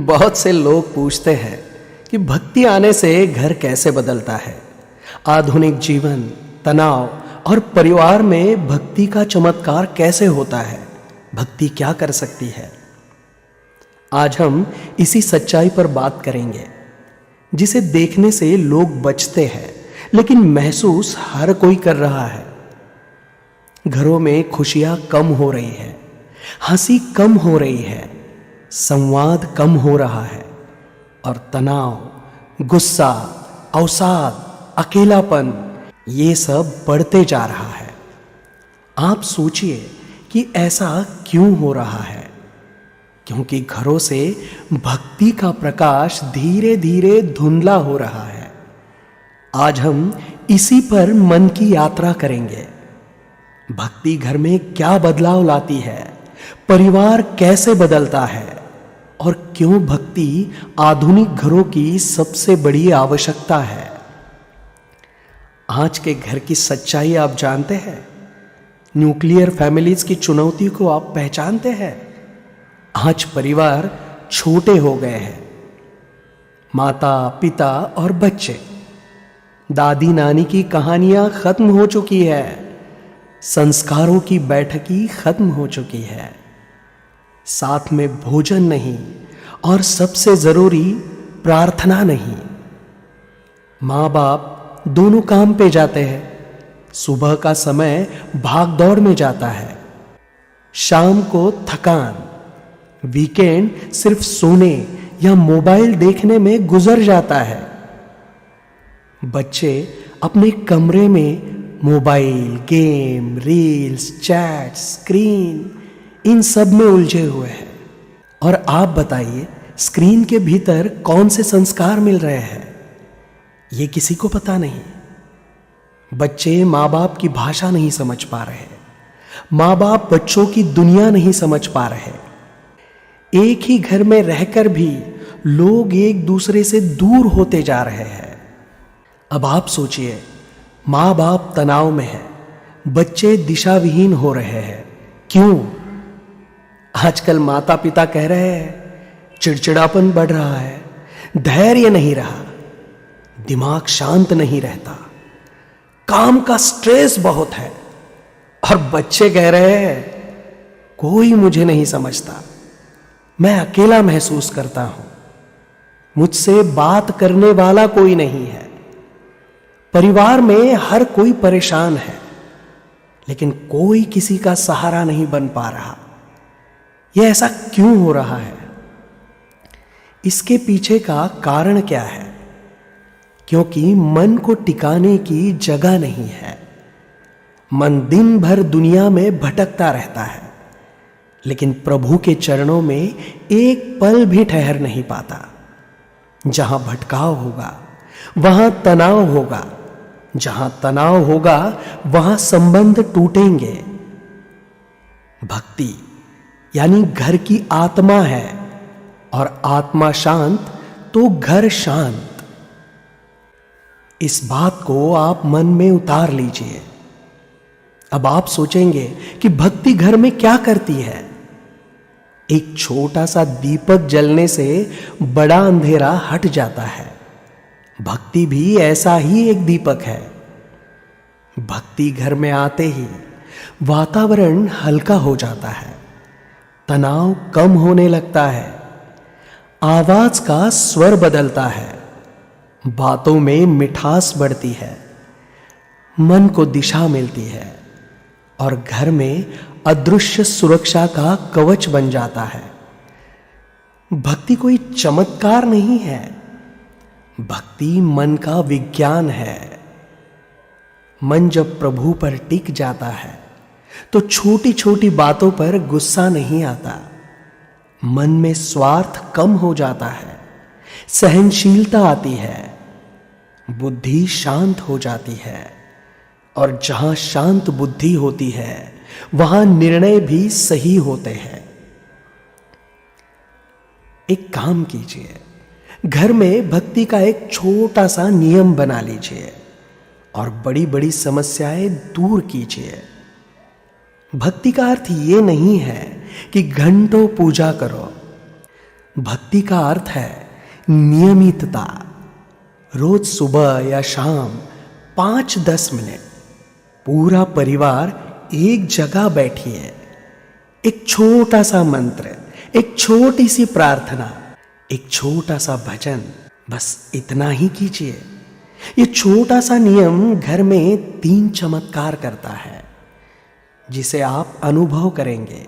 बहुत से लोग पूछते हैं कि भक्ति आने से घर कैसे बदलता है। आधुनिक जीवन, तनाव और परिवार में भक्ति का चमत्कार कैसे होता है। भक्ति क्या कर सकती है। आज हम इसी सच्चाई पर बात करेंगे जिसे देखने से लोग बचते हैं लेकिन महसूस हर कोई कर रहा है। घरों में खुशियां कम हो रही है, हंसी कम हो रही है, संवाद कम हो रहा है और तनाव, गुस्सा, अवसाद, अकेलापन ये सब बढ़ते जा रहा है। आप सोचिए कि ऐसा क्यों हो रहा है। क्योंकि घरों से भक्ति का प्रकाश धीरे धीरे धुंधला हो रहा है। आज हम इसी पर मन की यात्रा करेंगे। भक्ति घर में क्या बदलाव लाती है, परिवार कैसे बदलता है और क्यों भक्ति आधुनिक घरों की सबसे बड़ी आवश्यकता है। आज के घर की सच्चाई आप जानते हैं। न्यूक्लियर फैमिलीज की चुनौती को आप पहचानते हैं। आज परिवार छोटे हो गए हैं। माता, पिता और बच्चे, दादी नानी की कहानियां खत्म हो चुकी है। संस्कारों की बैठकी खत्म हो चुकी है। साथ में भोजन नहीं और सबसे जरूरी प्रार्थना नहीं। माँ बाप दोनों काम पे जाते हैं। सुबह का समय भाग दौड़ में जाता है, शाम को थकान, वीकेंड सिर्फ सोने या मोबाइल देखने में गुजर जाता है। बच्चे अपने कमरे में mobile, game, reels, chat, screen इन सब में उलझे हुए हैं। और आप बताइए, स्क्रीन के भीतर कौन से संस्कार मिल रहे हैं, ये किसी को पता नहीं। बच्चे माँ बाप की भाषा नहीं समझ पा रहे। माँ बाप बच्चों की दुनिया नहीं समझ पा रहे। एक ही घर में रहकर भी लोग एक दूसरे से दूर होते जा रहे हैं। अब आप सोचिए, माँ बाप तनाव में है, बच्चे दिशाविहीन हो रहे हैं। क्यों? आजकल माता पिता कह रहे हैं चिड़चिड़ापन बढ़ रहा है, धैर्य नहीं रहा, दिमाग शांत नहीं रहता, काम का स्ट्रेस बहुत है। और बच्चे कह रहे हैं कोई मुझे नहीं समझता, मैं अकेला महसूस करता हूं, मुझसे बात करने वाला कोई नहीं है। परिवार में हर कोई परेशान है लेकिन कोई किसी का सहारा नहीं बन पा रहा। यह ऐसा क्यों हो रहा है? इसके पीछे का कारण क्या है? क्योंकि मन को टिकाने की जगह नहीं है। मन दिन भर दुनिया में भटकता रहता है लेकिन प्रभु के चरणों में एक पल भी ठहर नहीं पाता। जहां भटकाव होगा वहां तनाव होगा, जहां तनाव होगा वहां संबंध टूटेंगे। भक्ति यानी घर की आत्मा है और आत्मा शांत तो घर शांत। इस बात को आप मन में उतार लीजिए। अब आप सोचेंगे कि भक्ति घर में क्या करती है। एक छोटा सा दीपक जलने से बड़ा अंधेरा हट जाता है। भक्ति भी ऐसा ही एक दीपक है। भक्ति घर में आते ही वातावरण हल्का हो जाता है, तनाव कम होने लगता है, आवाज का स्वर बदलता है, बातों में मिठास बढ़ती है, मन को दिशा मिलती है और घर में अदृश्य सुरक्षा का कवच बन जाता है। भक्ति कोई चमत्कार नहीं है, भक्ति मन का विज्ञान है। मन जब प्रभु पर टिक जाता है तो छोटी छोटी बातों पर गुस्सा नहीं आता। मन में स्वार्थ कम हो जाता है, सहनशीलता आती है, बुद्धि शांत हो जाती है और जहां शांत बुद्धि होती है वहां निर्णय भी सही होते हैं। एक काम कीजिए, घर में भक्ति का एक छोटा सा नियम बना लीजिए और बड़ी बड़ी समस्याएं दूर कीजिए। भक्ति का अर्थ ये नहीं है कि घंटों पूजा करो। भक्ति का अर्थ है नियमितता। रोज सुबह या शाम 5-10 मिनट पूरा परिवार एक जगह बैठिए, एक छोटा सा मंत्र, एक छोटी सी प्रार्थना, एक छोटा सा भजन, बस इतना ही कीजिए। ये छोटा सा नियम घर में 3 चमत्कार करता है, जिसे आप अनुभव करेंगे।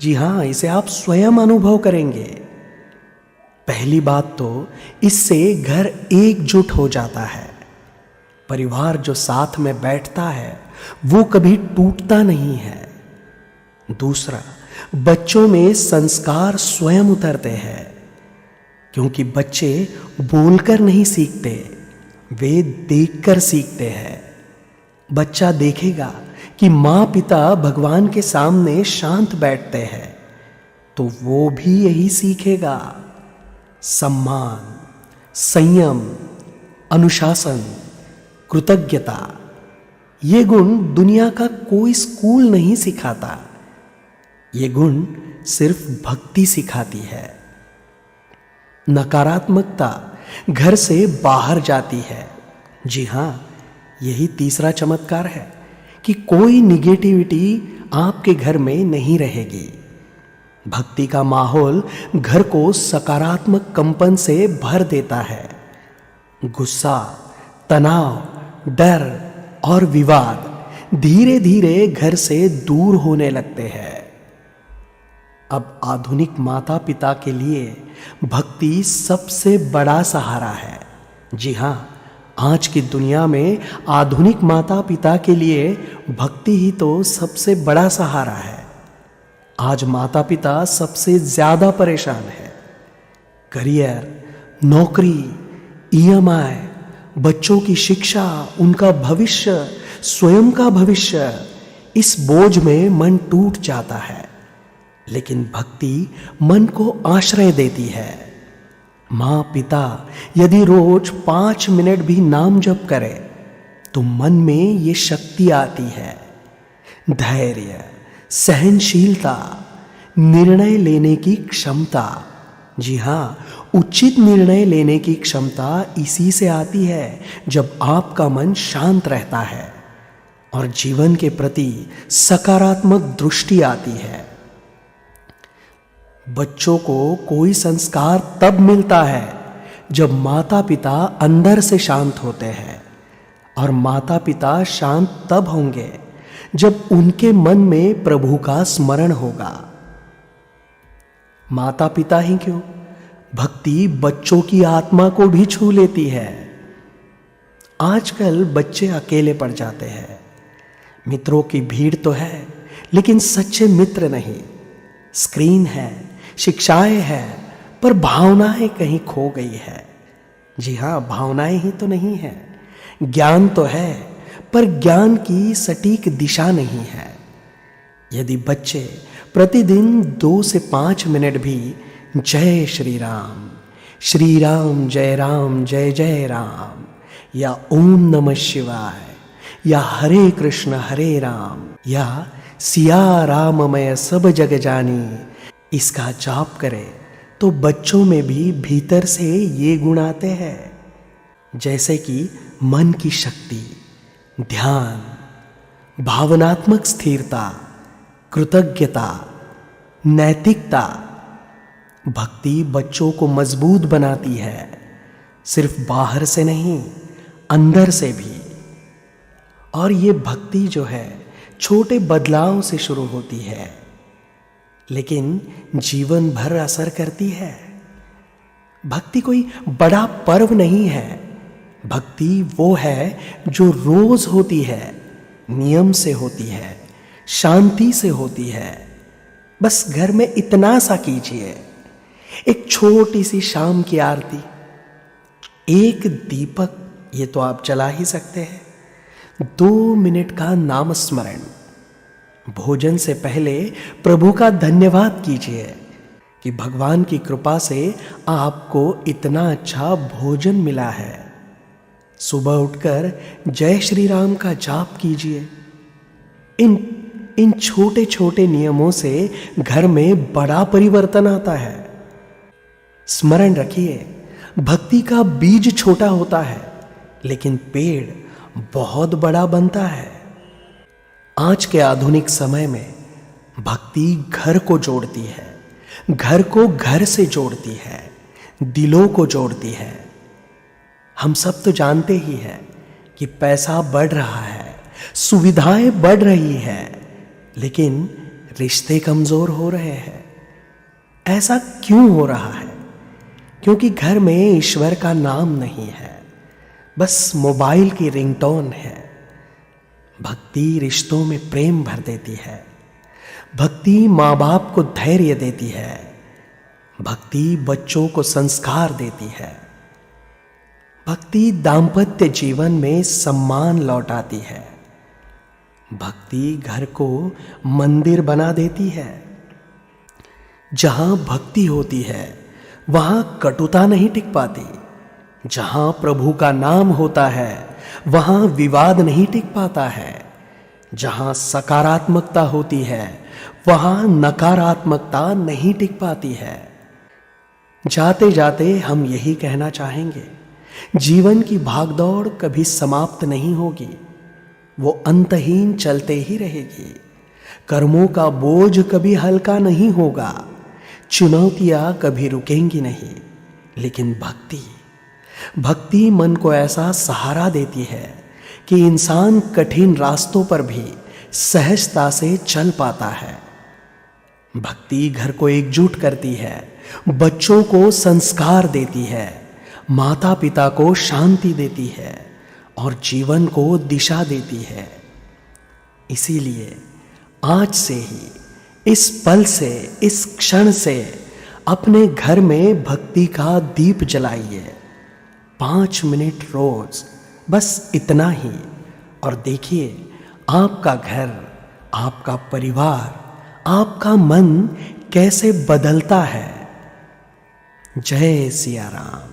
जी हाँ, इसे आप स्वयं अनुभव करेंगे। पहली बात तो इससे घर एकजुट हो जाता है। परिवार जो साथ में बैठता है वो कभी टूटता नहीं है। दूसरा, बच्चों में संस्कार स्वयं उतरते हैं, क्योंकि बच्चे बोलकर नहीं सीखते, वे देखकर सीखते हैं। बच्चा देखेगा कि माँ पिता भगवान के सामने शांत बैठते हैं, तो वो भी यही सीखेगा। सम्मान, संयम, अनुशासन, कृतज्ञता, ये गुण दुनिया का कोई स्कूल नहीं सिखाता। ये गुण सिर्फ भक्ति सिखाती है। नकारात्मकता घर से बाहर जाती है। जी हां, यही तीसरा चमत्कार है कि कोई निगेटिविटी आपके घर में नहीं रहेगी। भक्ति का माहौल घर को सकारात्मक कंपन से भर देता है। गुस्सा, तनाव, डर और विवाद धीरे धीरे घर से दूर होने लगते हैं। अब आधुनिक माता पिता के लिए भक्ति सबसे बड़ा सहारा है। जी हां, आज की दुनिया में आधुनिक माता पिता के लिए भक्ति ही तो सबसे बड़ा सहारा है। आज माता पिता सबसे ज्यादा परेशान है। करियर, नौकरी, ईएमआई, बच्चों की शिक्षा, उनका भविष्य, स्वयं का भविष्य, इस बोझ में मन टूट जाता है। लेकिन भक्ति मन को आश्रय देती है। माँ पिता यदि रोज 5 मिनट भी नाम जप करे तो मन में ये शक्ति आती है। धैर्य, सहनशीलता, निर्णय लेने की क्षमता। जी हाँ, उचित निर्णय लेने की क्षमता इसी से आती है जब आपका मन शांत रहता है और जीवन के प्रति सकारात्मक दृष्टि आती है। बच्चों को कोई संस्कार तब मिलता है जब माता पिता अंदर से शांत होते हैं, और माता पिता शांत तब होंगे जब उनके मन में प्रभु का स्मरण होगा। माता पिता ही क्यों, भक्ति बच्चों की आत्मा को भी छू लेती है। आजकल बच्चे अकेले पड़ जाते हैं। मित्रों की भीड़ तो है, लेकिन सच्चे मित्र नहीं। स्क्रीन है, शिक्षाएं हैं, पर भावनाएं कहीं खो गई है। जी हाँ, भावनाएं ही तो नहीं है। ज्ञान तो है, पर ज्ञान की सटीक दिशा नहीं है। यदि बच्चे प्रतिदिन 2 से 5 मिनट भी जय श्री राम, श्री राम जय जय राम, या ओम नमः शिवाय, या हरे कृष्ण हरे राम, या सिया राममय सब जग जानी, इसका जाप करें तो बच्चों में भी भीतर से ये गुण आते हैं, जैसे कि मन की शक्ति, ध्यान, भावनात्मक स्थिरता, कृतज्ञता, नैतिकता। भक्ति बच्चों को मजबूत बनाती है, सिर्फ बाहर से नहीं, अंदर से भी। और ये भक्ति जो है छोटे बदलाव से शुरू होती है, लेकिन जीवन भर असर करती है। भक्ति कोई बड़ा पर्व नहीं है। भक्ति वो है जो रोज होती है, नियम से होती है, शांति से होती है। बस घर में इतना सा कीजिए, एक छोटी सी शाम की आरती, एक दीपक, ये तो आप जला ही सकते हैं, 2 मिनट का नाम स्मरण, भोजन से पहले प्रभु का धन्यवाद कीजिए कि भगवान की कृपा से आपको इतना अच्छा भोजन मिला है। सुबह उठकर जय श्री राम का जाप कीजिए। इन छोटे छोटे नियमों से घर में बड़ा परिवर्तन आता है। स्मरण रखिए, भक्ति का बीज छोटा होता है लेकिन पेड़ बहुत बड़ा बनता है। आज के आधुनिक समय में भक्ति घर को जोड़ती है, घर को घर से जोड़ती है, दिलों को जोड़ती है। हम सब तो जानते ही हैं कि पैसा बढ़ रहा है, सुविधाएं बढ़ रही है, लेकिन रिश्ते कमजोर हो रहे हैं। ऐसा क्यों हो रहा है? क्योंकि घर में ईश्वर का नाम नहीं है, बस मोबाइल की रिंगटोन है। भक्ति रिश्तों में प्रेम भर देती है, भक्ति माँ बाप को धैर्य देती है, भक्ति बच्चों को संस्कार देती है, भक्ति दाम्पत्य जीवन में सम्मान लौटाती है, भक्ति घर को मंदिर बना देती है। जहां भक्ति होती है वहां कटुता नहीं टिक पाती, जहां प्रभु का नाम होता है वहां विवाद नहीं टिक पाता है, जहां सकारात्मकता होती है वहां नकारात्मकता नहीं टिक पाती है। जाते जाते हम यही कहना चाहेंगे, जीवन की भागदौड़ कभी समाप्त नहीं होगी, वो अंतहीन चलते ही रहेगी। कर्मों का बोझ कभी हल्का नहीं होगा, चुनौतियां कभी रुकेंगी नहीं, लेकिन भक्ति मन को ऐसा सहारा देती है कि इंसान कठिन रास्तों पर भी सहजता से चल पाता है। भक्ति घर को एकजुट करती है, बच्चों को संस्कार देती है, माता पिता को शांति देती है और जीवन को दिशा देती है। इसीलिए आज से ही, इस पल से, इस क्षण से अपने घर में भक्ति का दीप जलाइए। 5 मिनट रोज, बस इतना ही, और देखिए आपका घर, आपका परिवार, आपका मन कैसे बदलता है। जय सिया राम।